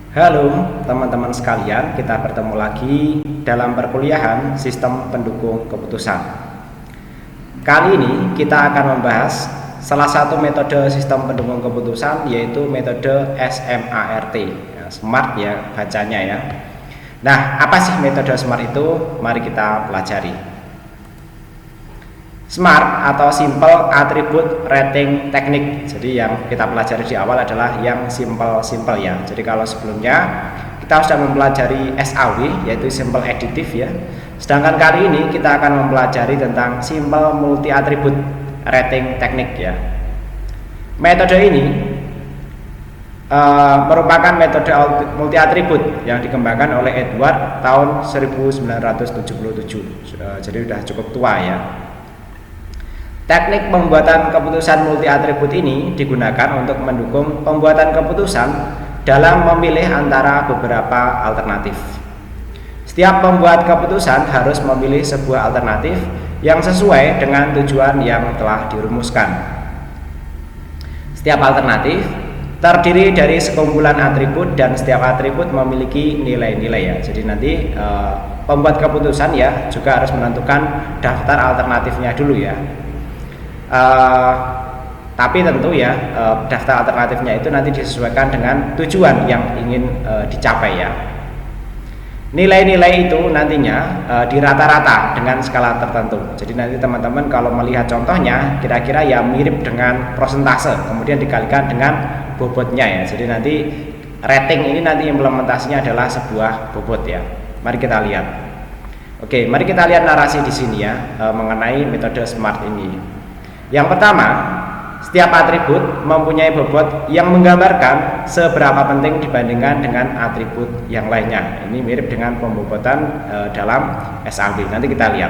Halo teman-teman sekalian, kita bertemu lagi dalam perkuliahan Sistem Pendukung Keputusan. Kali ini kita akan membahas salah satu metode sistem pendukung keputusan, yaitu metode SMART. Smart ya bacanya ya. Nah, apa sih metode SMART itu? Mari kita pelajari. SMART atau Simple Attribute Rating Technique. Jadi yang kita pelajari di awal adalah yang simple ya. Jadi kalau sebelumnya kita sudah mempelajari SAW, yaitu Simple Additive ya. Sedangkan kali ini kita akan mempelajari tentang Simple Multi Attribute Rating Technique ya. Metode ini merupakan metode multi atribut yang dikembangkan oleh Edward tahun 1977. Jadi sudah cukup tua ya. Teknik pembuatan keputusan multi atribut ini digunakan untuk mendukung pembuatan keputusan dalam memilih antara beberapa alternatif. Setiap pembuat keputusan harus memilih sebuah alternatif yang sesuai dengan tujuan yang telah dirumuskan. Setiap alternatif terdiri dari sekumpulan atribut dan setiap atribut memiliki nilai-nilai ya. Jadi nanti pembuat keputusan ya juga harus menentukan daftar alternatifnya dulu ya. Tapi tentu ya daftar alternatifnya itu nanti disesuaikan dengan tujuan yang ingin dicapai ya. Nilai-nilai itu nantinya dirata-rata dengan skala tertentu. Jadi nanti teman-teman kalau melihat contohnya kira-kira ya mirip dengan prosentase, kemudian dikalikan dengan bobotnya ya. Jadi nanti rating ini nanti implementasinya adalah sebuah bobot ya. Mari kita lihat. Oke, mari kita lihat narasi di sini ya mengenai metode SMART ini. Yang pertama, setiap atribut mempunyai bobot yang menggambarkan seberapa penting dibandingkan dengan atribut yang lainnya. Ini mirip dengan pembobotan dalam SAB. Nanti kita lihat.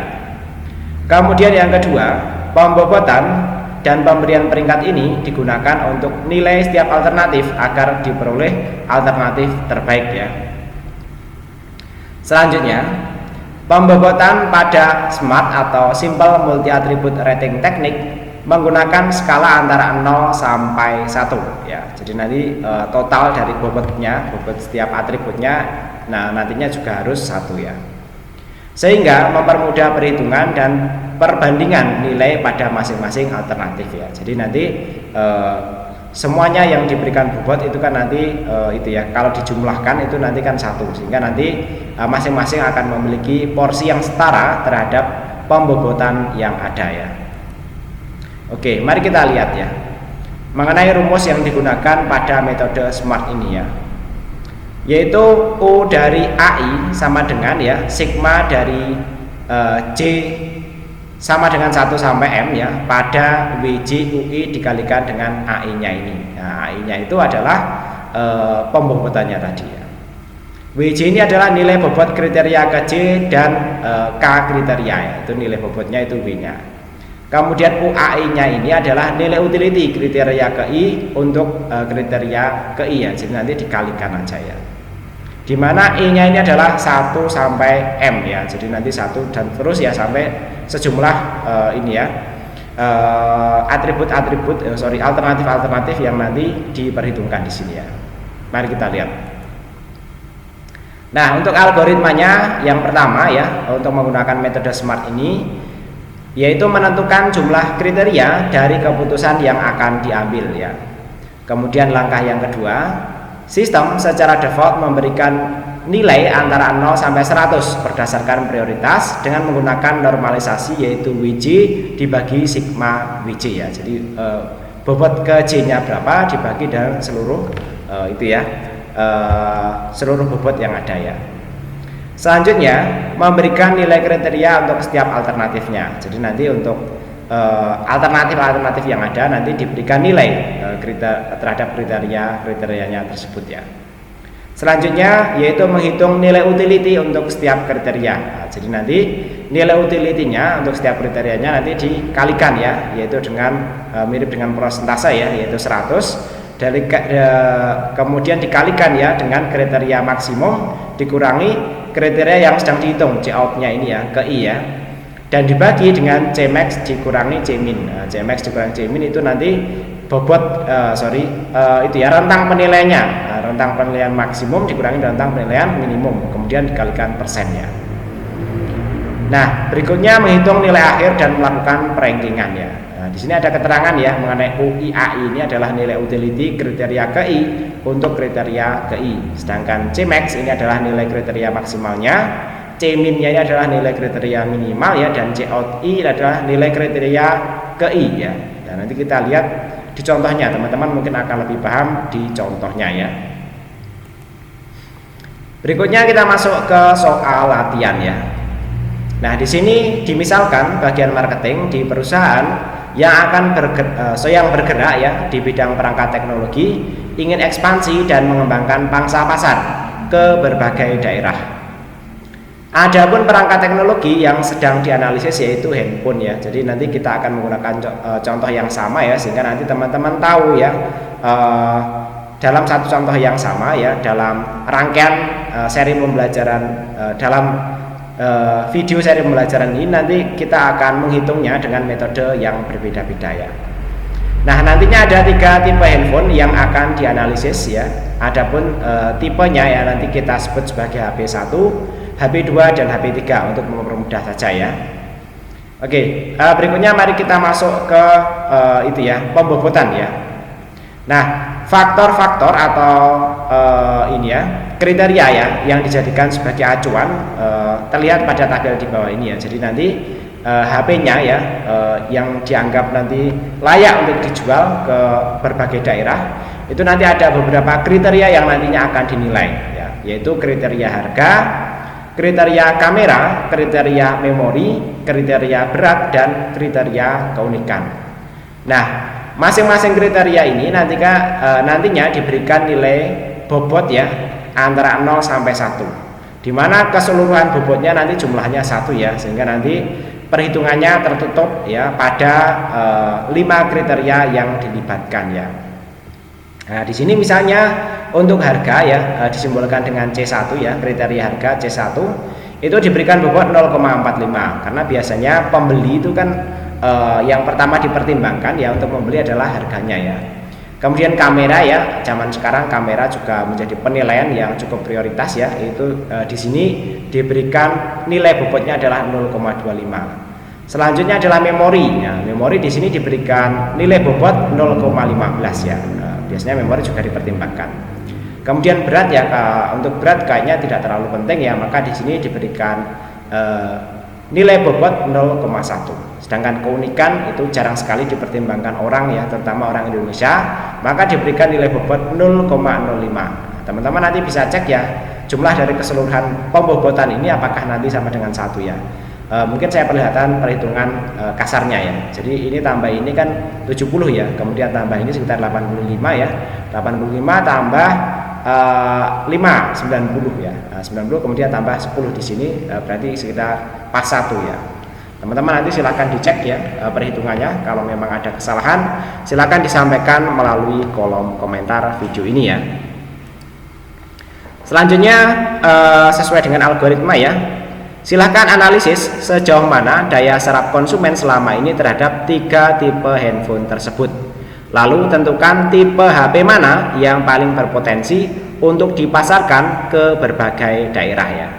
Kemudian yang kedua, pembobotan dan pemberian peringkat ini digunakan untuk nilai setiap alternatif agar diperoleh alternatif terbaik ya. Selanjutnya, pembobotan pada SMART atau Simple Multi Attribute Rating Technique menggunakan skala antara 0 sampai 1 ya. Jadi nanti total dari bobotnya, bobot setiap atributnya nantinya juga harus 1 ya. Sehingga mempermudah perhitungan dan perbandingan nilai pada masing-masing alternatif ya. Jadi nanti semuanya yang diberikan bobot itu kan nanti itu ya, kalau dijumlahkan itu nanti kan 1, sehingga nanti masing-masing akan memiliki porsi yang setara terhadap pembobotan yang ada ya. Oke, mari kita lihat ya mengenai rumus yang digunakan pada metode SMART ini ya, yaitu U dari AI sama dengan ya sigma dari J sama dengan 1 sampai M ya pada WJ UI dikalikan dengan AI nya ini. Nah, AI nya itu adalah pembobotannya tadi ya. WJ ini adalah nilai bobot kriteria ke J dan K kriteria ya. Itu nilai bobotnya, itu W nya. Kemudian UAI nya ini adalah nilai utility kriteria ke I untuk kriteria ke I ya. Jadi nanti dikalikan aja ya. Dimana I nya ini adalah 1 sampai M ya. Jadi nanti 1 dan terus ya sampai sejumlah ini ya alternatif-alternatif yang nanti diperhitungkan di sini ya. Mari kita lihat. Nah, untuk algoritmanya yang pertama ya untuk menggunakan metode SMART ini, yaitu menentukan jumlah kriteria dari keputusan yang akan diambil ya. Kemudian langkah yang kedua, sistem secara default memberikan nilai antara 0 sampai 100 berdasarkan prioritas dengan menggunakan normalisasi, yaitu WJ dibagi sigma WJ ya. Jadi bobot ke J nya berapa dibagi dengan seluruh itu ya seluruh bobot yang ada ya. Selanjutnya memberikan nilai kriteria untuk setiap alternatifnya. Jadi nanti untuk alternatif yang ada nanti diberikan nilai terhadap kriterianya tersebut ya. Selanjutnya yaitu menghitung nilai utility untuk setiap kriteria. Nah, jadi nanti nilai utility-nya untuk setiap kriterianya nanti dikalikan ya, yaitu dengan mirip dengan prosentase ya, yaitu 100 dari kemudian dikalikan ya dengan kriteria maksimum dikurangi kriteria yang sedang dihitung C out-nya ini ya ke I ya, dan dibagi dengan C max dikurangi C min. Nah, C max dikurangi C min itu nanti bobot itu ya rentang penilainya. tentang penilaian maksimum dikurangi dengan tentang penilaian minimum, kemudian dikalikan persennya. Nah, berikutnya menghitung nilai akhir dan melakukan perankingan ya. Nah, di sini ada keterangan ya mengenai UIAI ini adalah nilai utility kriteria KI untuk kriteria KI. Sedangkan Cmax ini adalah nilai kriteria maksimalnya, Cmin-nya ini adalah nilai kriteria minimal ya, dan Cout-I adalah nilai kriteria KI ya. Dan nanti kita lihat di contohnya, teman-teman mungkin akan lebih paham di contohnya ya. Berikutnya kita masuk ke soal latihan ya. Nah, di sini dimisalkan bagian marketing di perusahaan yang akan bergerak ya di bidang perangkat teknologi ingin ekspansi dan mengembangkan pangsa pasar ke berbagai daerah. Adapun perangkat teknologi yang sedang dianalisis yaitu handphone ya. Jadi nanti kita akan menggunakan contoh yang sama ya, sehingga nanti teman-teman tahu ya dalam satu contoh yang sama ya, dalam rangkaian seri pembelajaran dalam video seri pembelajaran ini nanti kita akan menghitungnya dengan metode yang berbeda-beda ya. Nah, nantinya ada 3 tipe handphone yang akan dianalisis ya. Adapun tipenya ya nanti kita sebut sebagai HP1, HP2 dan HP3 untuk mempermudah saja ya. Oke, berikutnya mari kita masuk ke itu ya, pembobotan ya. Nah, faktor-faktor atau ini ya, kriteria ya yang dijadikan sebagai acuan terlihat pada tabel di bawah ini ya. Jadi nanti HP-nya ya yang dianggap nanti layak untuk dijual ke berbagai daerah, itu nanti ada beberapa kriteria yang nantinya akan dinilai ya, yaitu kriteria harga, kriteria kamera, kriteria memori, kriteria berat, dan kriteria keunikan. Nah, masing-masing kriteria ini nantinya diberikan nilai bobot ya antara 0 sampai 1, di mana keseluruhan bobotnya nanti jumlahnya 1 ya, sehingga nanti perhitungannya tertutup ya pada 5 kriteria yang dilibatkan ya. Nah, di sini misalnya untuk harga ya disimbolkan dengan C1 ya, kriteria harga C1 itu diberikan bobot 0,45, karena biasanya pembeli itu kan yang pertama dipertimbangkan ya untuk membeli adalah harganya ya. Kemudian kamera ya, zaman sekarang kamera juga menjadi penilaian yang cukup prioritas ya, itu di sini diberikan nilai bobotnya adalah 0,25. Selanjutnya adalah memori. Nah, memori di sini diberikan nilai bobot 0,15 ya. Biasanya memori juga dipertimbangkan. Kemudian berat ya, untuk berat kayaknya tidak terlalu penting ya, maka di sini diberikan nilai bobot 0,1. Sedangkan keunikan itu jarang sekali dipertimbangkan orang ya, terutama orang Indonesia, maka diberikan nilai bobot 0,05. Teman-teman nanti bisa cek ya jumlah dari keseluruhan pembobotan ini apakah nanti sama dengan 1 ya. Mungkin saya perlihatkan perhitungan kasarnya ya. Jadi ini tambah ini kan 70 ya, kemudian tambah ini sekitar 85 ya. 85 tambah 5 90 ya. 90 kemudian tambah 10 di sini berarti sekitar pas 1 ya. Teman-teman nanti silahkan dicek ya perhitungannya. Kalau memang ada kesalahan silahkan disampaikan melalui kolom komentar video ini ya. Selanjutnya sesuai dengan algoritma ya, silahkan analisis sejauh mana daya serap konsumen selama ini terhadap 3 tipe handphone tersebut. Lalu tentukan tipe HP mana yang paling berpotensi untuk dipasarkan ke berbagai daerah ya.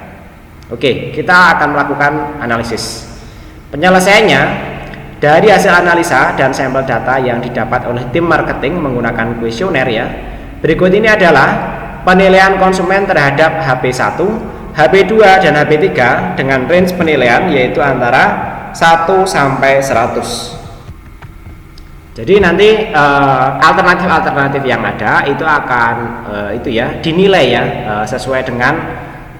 Oke, kita akan melakukan analisis. Penyelesaiannya dari hasil analisa dan sampel data yang didapat oleh tim marketing menggunakan kuesioner ya. Berikut ini adalah penilaian konsumen terhadap HP1, HP2 dan HP3 dengan range penilaian yaitu antara 1 sampai 100. Jadi nanti alternatif-alternatif yang ada itu akan itu ya dinilai ya sesuai dengan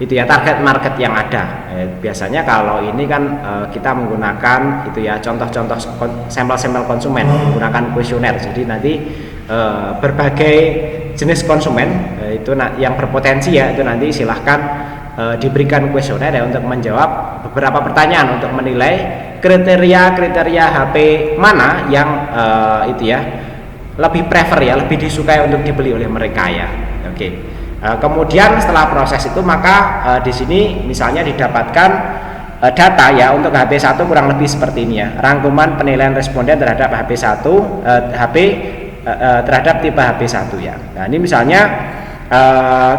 itu ya target market yang ada. Biasanya kalau ini kan kita menggunakan itu ya contoh-contoh sampel-sampel konsumen menggunakan kuesioner. Jadi nanti berbagai jenis konsumen itu yang berpotensi ya itu nanti silahkan diberikan kuesioner ya untuk menjawab beberapa pertanyaan untuk menilai kriteria HP mana yang itu ya lebih prefer ya, lebih disukai untuk dibeli oleh mereka ya. Oke. Kemudian setelah proses itu maka di sini misalnya didapatkan data ya untuk HP1 kurang lebih seperti ini ya. Rangkuman penilaian responden terhadap HP1 terhadap tipe HP1 ya. Nah, ini misalnya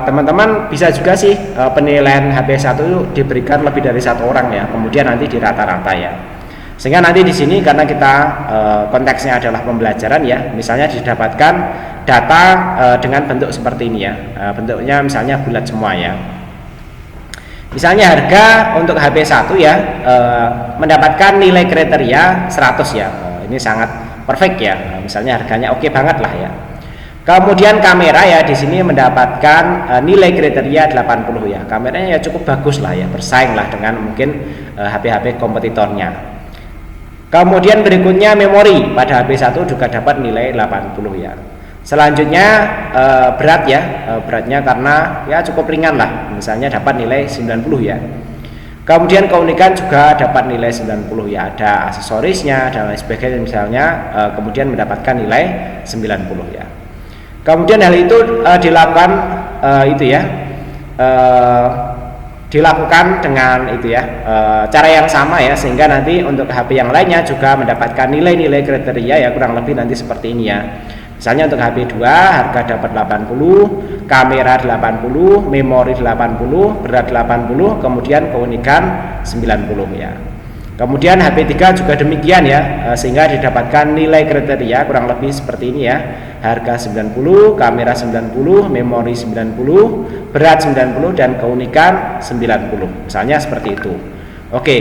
teman-teman bisa juga sih penilaian HP1 itu diberikan lebih dari 1 orang ya, kemudian nanti dirata-rata ya. Sehingga nanti di sini karena kita konteksnya adalah pembelajaran ya, misalnya didapatkan data dengan bentuk seperti ini ya, bentuknya misalnya bulat semua ya. Misalnya harga untuk HP1 ya mendapatkan nilai kriteria 100 ya, ini sangat perfect ya, misalnya harganya oke banget lah ya. Kemudian kamera ya di sini mendapatkan nilai kriteria 80 ya. Kameranya ya cukup bagus lah ya, bersaing lah dengan mungkin HP-HP kompetitornya. Kemudian berikutnya memori pada HP1 juga dapat nilai 80 ya. Selanjutnya berat ya, beratnya karena ya cukup ringan lah, misalnya dapat nilai 90 ya. Kemudian keunikan juga dapat nilai 90 ya, ada aksesorisnya dan lain sebagainya misalnya, kemudian mendapatkan nilai 90 ya. Kemudian hal itu dilakukan dilakukan dengan cara yang sama ya, sehingga nanti untuk HP yang lainnya juga mendapatkan nilai-nilai kriteria ya, kurang lebih nanti seperti ini ya. Misalnya untuk HP2 harga dapat 80, kamera 80, memori 80, berat 80, kemudian keunikan 90 ya. Kemudian HP3 juga demikian ya, sehingga didapatkan nilai kriteria kurang lebih seperti ini ya. Harga 90, kamera 90, memori 90, berat 90 dan keunikan 90. Misalnya seperti itu. Oke,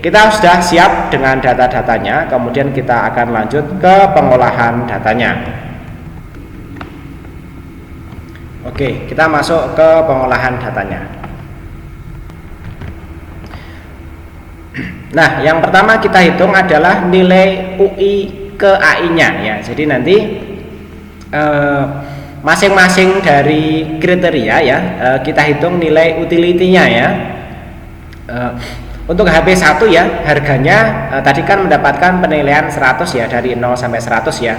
kita sudah siap dengan data-datanya, kemudian kita akan lanjut ke pengolahan datanya. Oke, kita masuk ke pengolahan datanya. Nah, yang pertama kita hitung adalah nilai UI ke AI-nya ya. Jadi nanti masing-masing dari kriteria ya, kita hitung nilai utility-nya ya. Untuk HP1 ya, harganya tadi kan mendapatkan penilaian 100 ya, dari 0 sampai 100 ya.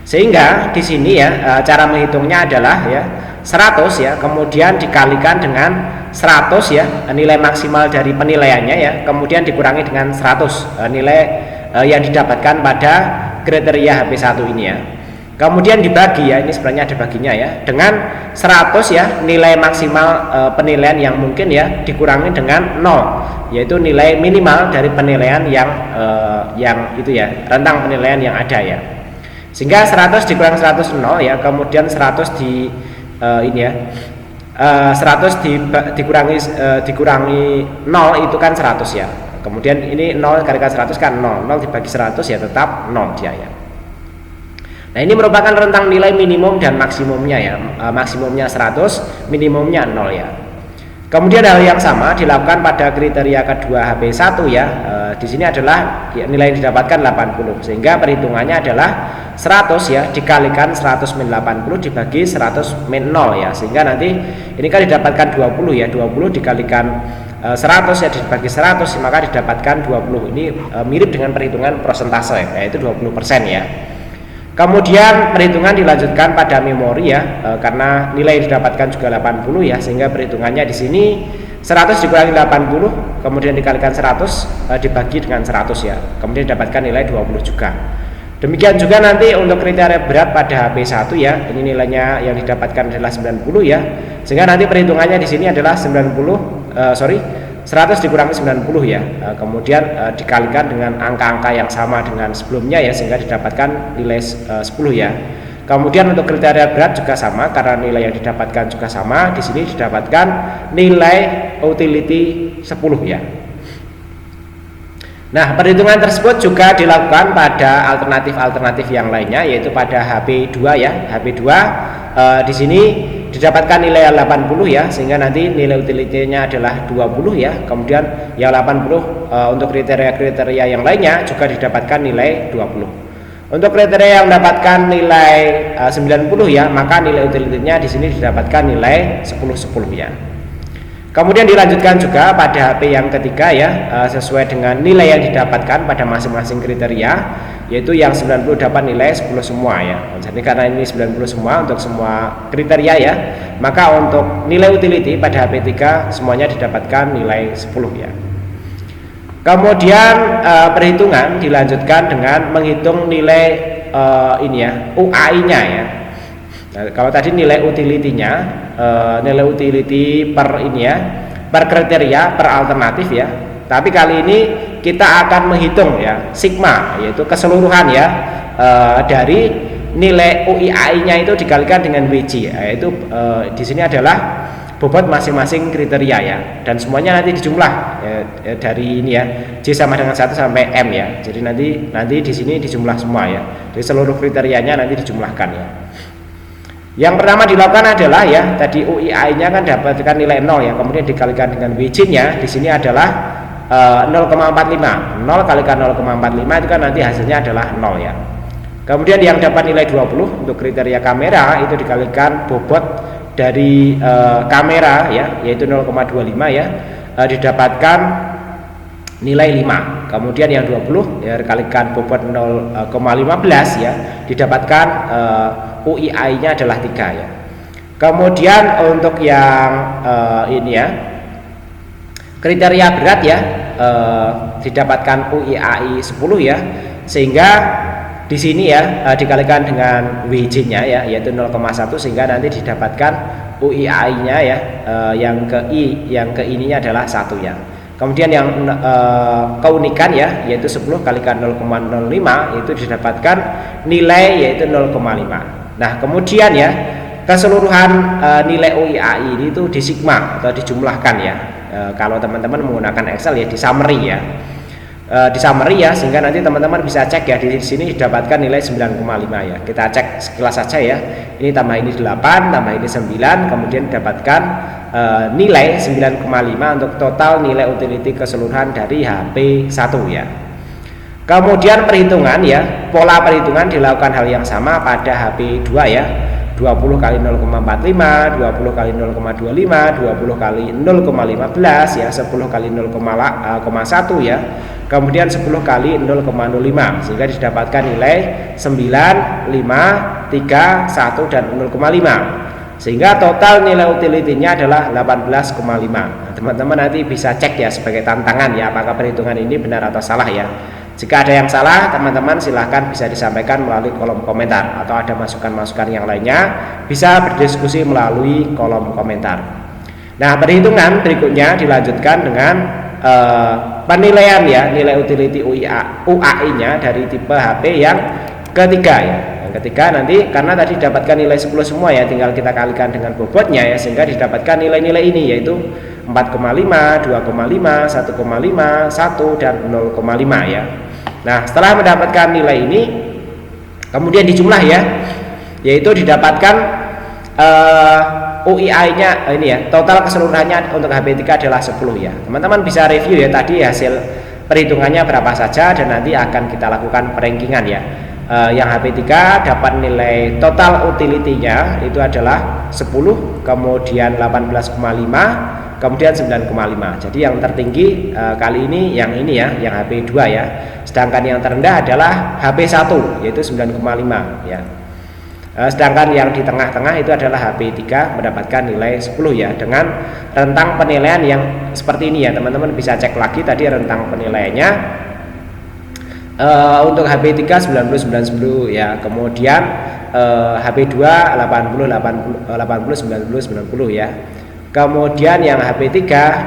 Sehingga di sini ya, cara menghitungnya adalah ya 100 ya, kemudian dikalikan dengan 100 ya, nilai maksimal dari penilaiannya ya, kemudian dikurangi dengan 100 nilai yang didapatkan pada kriteria HP1 ini ya. Kemudian dibagi ya, ini sebenarnya ada baginya ya, dengan 100 ya, nilai maksimal penilaian yang mungkin ya, dikurangi dengan 0, yaitu nilai minimal dari penilaian yang itu ya, rentang penilaian yang ada ya. Sehingga 100 dikurangi 100 0 ya, kemudian 100 di ini ya, 100 dikurangi 0 itu kan 100 ya. Kemudian ini 0 kalikan 100 kan 0 dibagi 100 ya tetap 0 dia ya. Nah, ini merupakan rentang nilai minimum dan maksimumnya ya. Maksimumnya 100, minimumnya 0 ya. Kemudian hal yang sama dilakukan pada kriteria kedua HP1 ya. Di sini adalah nilai yang didapatkan 80, sehingga perhitungannya adalah 100 ya dikalikan 100 min 80 dibagi 100 min 0 ya. Sehingga nanti ini kan didapatkan 20 ya. 20 dikalikan 100 ya dibagi 100 maka didapatkan 20. Ini mirip dengan perhitungan persentase ya, yaitu 20% ya. Kemudian perhitungan dilanjutkan pada memori ya, karena nilai yang didapatkan juga 80 ya, sehingga perhitungannya di sini 100 dikurangi 80 kemudian dikalikan 100 dibagi dengan 100 ya, kemudian didapatkan nilai 20 juga. Demikian juga nanti untuk kriteria berat pada HP1 ya, ini nilainya yang didapatkan adalah 90 ya, sehingga nanti perhitungannya di sini adalah 100 dikurangi 90 ya, kemudian dikalikan dengan angka-angka yang sama dengan sebelumnya ya, sehingga didapatkan nilai 10 ya. Kemudian untuk kriteria berat juga sama, karena nilai yang didapatkan juga sama, di sini didapatkan nilai utility 10 ya. Nah, perhitungan tersebut juga dilakukan pada alternatif-alternatif yang lainnya, yaitu pada HP2 ya. HP2 di sini didapatkan nilai 80 ya, sehingga nanti nilai utility-nya adalah 20 ya. Kemudian yang 80 untuk kriteria-kriteria yang lainnya juga didapatkan nilai 20. Untuk kriteria yang mendapatkan nilai 90 ya, maka nilai utility-nya di sini didapatkan nilai 10-10 ya. Kemudian dilanjutkan juga pada HP yang ketiga ya, sesuai dengan nilai yang didapatkan pada masing-masing kriteria, yaitu yang 90 dapat nilai 10 semua ya. Jadi karena ini 90 semua untuk semua kriteria ya, maka untuk nilai utility pada HP3 semuanya didapatkan nilai 10 ya. Kemudian perhitungan dilanjutkan dengan menghitung nilai ini ya, UAI-nya ya. Nah, kalau tadi nilai utility-nya, nilai utility per ini ya, per kriteria, per alternatif ya. Tapi kali ini kita akan menghitung ya sigma, yaitu keseluruhan ya dari nilai UIAI-nya itu dikalikan dengan WJ, yaitu di sini adalah bobot masing-masing kriteria ya, dan semuanya nanti dijumlah ya, dari ini ya, J sama dengan 1 sampai M ya. Jadi nanti di sini dijumlah semua ya. Jadi seluruh kriterianya nanti dijumlahkan ya. Yang pertama dilakukan adalah ya, tadi UIAI-nya kan dapatkan nilai 0 ya, kemudian dikalikan dengan WJ-nya di sini adalah 0,45. 0 kalikan 0,45 itu kan nanti hasilnya adalah 0 ya. Kemudian yang dapat nilai 20 untuk kriteria kamera itu dikalikan bobot dari kamera ya, yaitu 0,25 ya, didapatkan nilai 5. Kemudian yang 20 ya dikalikan bobot 0,15 ya, didapatkan UIAI-nya adalah 3 ya. Kemudian untuk yang ini ya, kriteria berat ya, didapatkan UIAI 10 ya, sehingga di sini ya dikalikan dengan WJ-nya ya, yaitu 0,1, sehingga nanti didapatkan UIAI-nya ya, yang ke ininya adalah 1 ya. Kemudian yang keunikan ya, yaitu 10 kalikan 0,05 itu didapatkan nilai yaitu 0,5. Nah kemudian ya keseluruhan nilai UIAI ini itu di sigma atau dijumlahkan ya. Kalau teman-teman menggunakan Excel ya di summary ya. Di summary ya, sehingga nanti teman-teman bisa cek ya, di sini didapatkan nilai 9,5 ya. Kita cek sekilas saja ya. Ini tambah ini 8, tambah ini 9, kemudian didapatkan nilai 9,5 untuk total nilai utility keseluruhan dari HP1 ya. Kemudian perhitungan ya, pola perhitungan dilakukan hal yang sama pada HP2 ya. 20 kali 0,45, 20 kali 0,25, 20 kali 0,15 ya, 10 kali 0,1 ya. Kemudian 10 kali 0,05, sehingga didapatkan nilai 9, 5, 3, 1 dan 0,5. Sehingga total nilai utility-nya adalah 18,5. Teman-teman nanti bisa cek ya sebagai tantangan ya, apakah perhitungan ini benar atau salah ya. Jika ada yang salah, teman-teman silahkan bisa disampaikan melalui kolom komentar, atau ada masukan-masukan yang lainnya bisa berdiskusi melalui kolom komentar. Nah, perhitungan berikutnya dilanjutkan dengan penilaian ya, nilai utility UAI-nya dari tipe HP yang ketiga ya. Yang ketiga nanti karena tadi dapatkan nilai 10 semua ya, tinggal kita kalikan dengan bobotnya ya, sehingga didapatkan nilai-nilai ini yaitu 4,5, 2,5, 1,5, 1 dan 0,5 ya. Nah, setelah mendapatkan nilai ini kemudian dijumlah ya, yaitu didapatkan UIAI-nya ini ya, total keseluruhannya untuk HP3 adalah 10 ya. Teman-teman bisa review ya tadi hasil perhitungannya berapa saja, dan nanti akan kita lakukan perankingan ya. Yang HP3 dapat nilai total utility-nya itu adalah 10, kemudian 18,5, kemudian 9,5. Jadi yang tertinggi kali ini yang ini ya, yang HP2 ya. Sedangkan yang terendah adalah HP1 yaitu 9,5 ya. Sedangkan yang di tengah-tengah itu adalah HP3 mendapatkan nilai 10 ya, dengan rentang penilaian yang seperti ini ya. Teman-teman bisa cek lagi tadi rentang penilaiannya. Untuk HP3 90 90 ya, kemudian HP2 80 80 90 90 ya. Kemudian yang HP3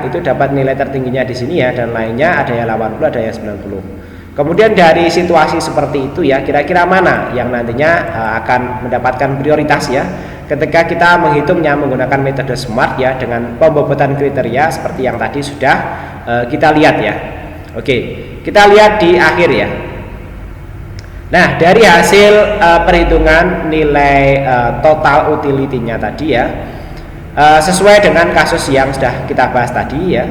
itu dapat nilai tertingginya di sini ya, dan lainnya ada yang 80, ada yang 90. Kemudian dari situasi seperti itu ya, kira-kira mana yang nantinya akan mendapatkan prioritas ya, ketika kita menghitungnya menggunakan metode SMART ya, dengan pembobotan kriteria seperti yang tadi sudah kita lihat ya. Oke, kita lihat di akhir ya. Nah, dari hasil perhitungan nilai total utility-nya tadi ya, sesuai dengan kasus yang sudah kita bahas tadi ya,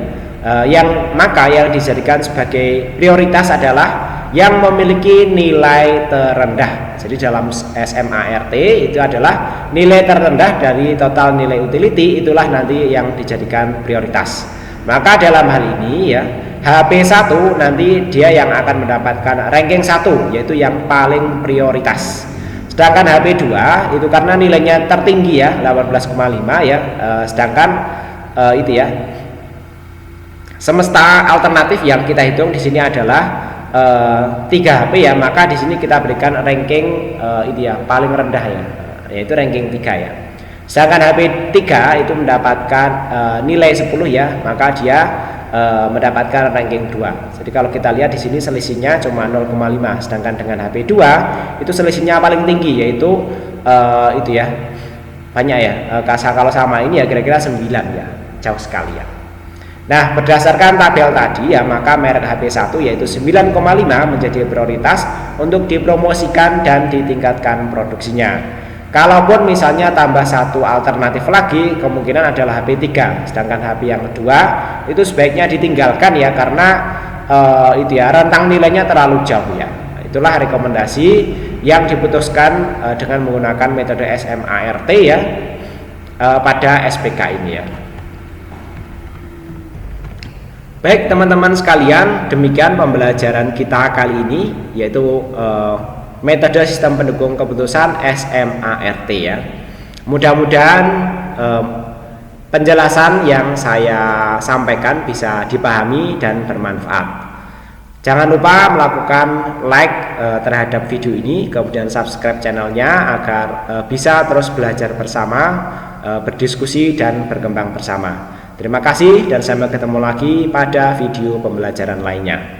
maka yang dijadikan sebagai prioritas adalah yang memiliki nilai terendah. Jadi dalam SMART itu adalah nilai terendah dari total nilai utility, itulah nanti yang dijadikan prioritas. Maka dalam hal ini ya, HP1 nanti dia yang akan mendapatkan ranking 1, yaitu yang paling prioritas. Sedangkan HP2 itu karena nilainya tertinggi ya, 18,5 ya, sedangkan itu ya, semesta alternatif yang kita hitung di sini adalah 3 HP ya, maka di sini kita berikan ranking itu ya paling rendah ya, yaitu ranking 3 ya. Sedangkan HP 3 itu mendapatkan nilai 10 ya, maka dia mendapatkan ranking 2. Jadi kalau kita lihat di sini selisihnya cuma 0,5, sedangkan dengan HP 2 itu selisihnya paling tinggi, yaitu itu ya, banyak ya, kalau sama ini ya kira-kira 9 ya, jauh sekali ya. Nah, berdasarkan tabel tadi ya, maka merek HP 1 yaitu 9,5 menjadi prioritas untuk dipromosikan dan ditingkatkan produksinya. Kalaupun misalnya tambah satu alternatif lagi, kemungkinan adalah HP 3, sedangkan HP yang kedua itu sebaiknya ditinggalkan ya, karena itu ya, rentang nilainya terlalu jauh ya. Itulah rekomendasi yang diputuskan dengan menggunakan metode SMART ya, pada SPK ini ya. Baik teman-teman sekalian, demikian pembelajaran kita kali ini, yaitu metode sistem pendukung keputusan SMART ya. Mudah-mudahan penjelasan yang saya sampaikan bisa dipahami dan bermanfaat. Jangan lupa melakukan like terhadap video ini, kemudian subscribe channelnya agar bisa terus belajar bersama, berdiskusi dan berkembang bersama. Terima kasih dan sampai ketemu lagi pada video pembelajaran lainnya.